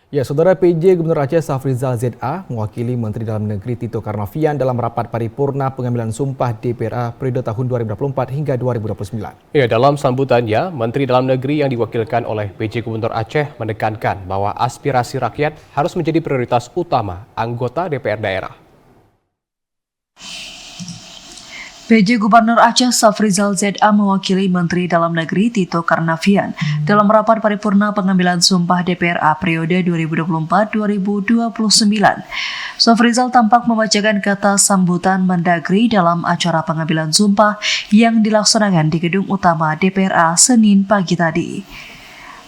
Ya, Saudara PJ Gubernur Aceh Safrizal ZA mewakili Menteri Dalam Negeri Tito Karnavian dalam rapat paripurna pengambilan sumpah DPRA periode tahun 2024 hingga 2029. Ya, dalam sambutannya, Menteri Dalam Negeri yang diwakilkan oleh PJ Gubernur Aceh menekankan bahwa aspirasi rakyat harus menjadi prioritas utama anggota DPR daerah. PJ Gubernur Aceh Safrizal ZA mewakili Menteri Dalam Negeri Tito Karnavian dalam rapat paripurna pengambilan sumpah DPRA periode 2024-2029. Safrizal tampak membacakan kata sambutan Mendagri dalam acara pengambilan sumpah yang dilaksanakan di gedung utama DPRA Senin pagi tadi.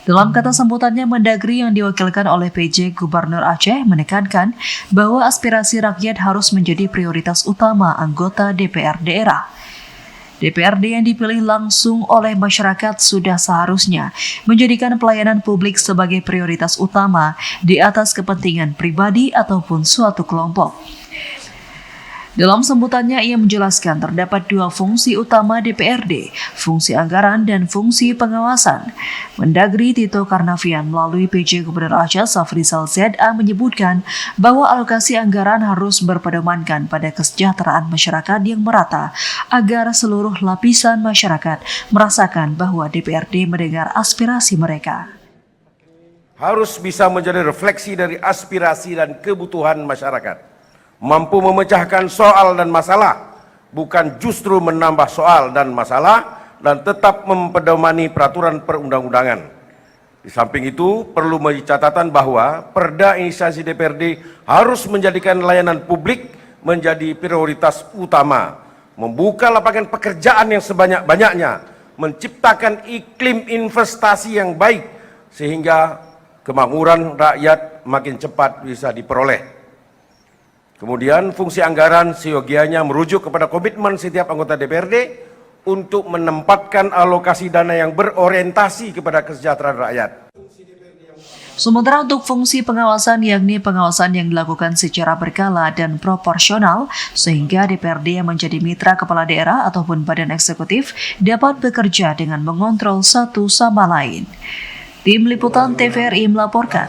Dalam kata sambutannya, Mendagri yang diwakilkan oleh PJ Gubernur Aceh menekankan bahwa aspirasi rakyat harus menjadi prioritas utama anggota DPR daerah. DPRD yang dipilih langsung oleh masyarakat sudah seharusnya menjadikan pelayanan publik sebagai prioritas utama di atas kepentingan pribadi ataupun suatu kelompok. Dalam sambutannya, ia menjelaskan terdapat dua fungsi utama DPRD, fungsi anggaran dan fungsi pengawasan. Mendagri Tito Karnavian melalui PJ Gubernur Aceh Safrizal ZA menyebutkan bahwa alokasi anggaran harus berpedomankan pada kesejahteraan masyarakat yang merata agar seluruh lapisan masyarakat merasakan bahwa DPRD mendengar aspirasi mereka. Harus bisa menjadi refleksi dari aspirasi dan kebutuhan masyarakat. Mampu memecahkan soal dan masalah, bukan justru menambah soal dan masalah, dan tetap mempedomani peraturan perundang-undangan. Di samping itu, perlu menjadi catatan bahwa Perda Inisiasi DPRD harus menjadikan layanan publik menjadi prioritas utama, membuka lapangan pekerjaan yang sebanyak-banyaknya, menciptakan iklim investasi yang baik, sehingga kemakmuran rakyat makin cepat bisa diperoleh. Kemudian fungsi anggaran seyogianya merujuk kepada komitmen setiap anggota DPRD untuk menempatkan alokasi dana yang berorientasi kepada kesejahteraan rakyat. Sementara untuk fungsi pengawasan, yakni pengawasan yang dilakukan secara berkala dan proporsional, sehingga DPRD yang menjadi mitra kepala daerah ataupun badan eksekutif dapat bekerja dengan mengontrol satu sama lain. Tim Liputan TVRI melaporkan.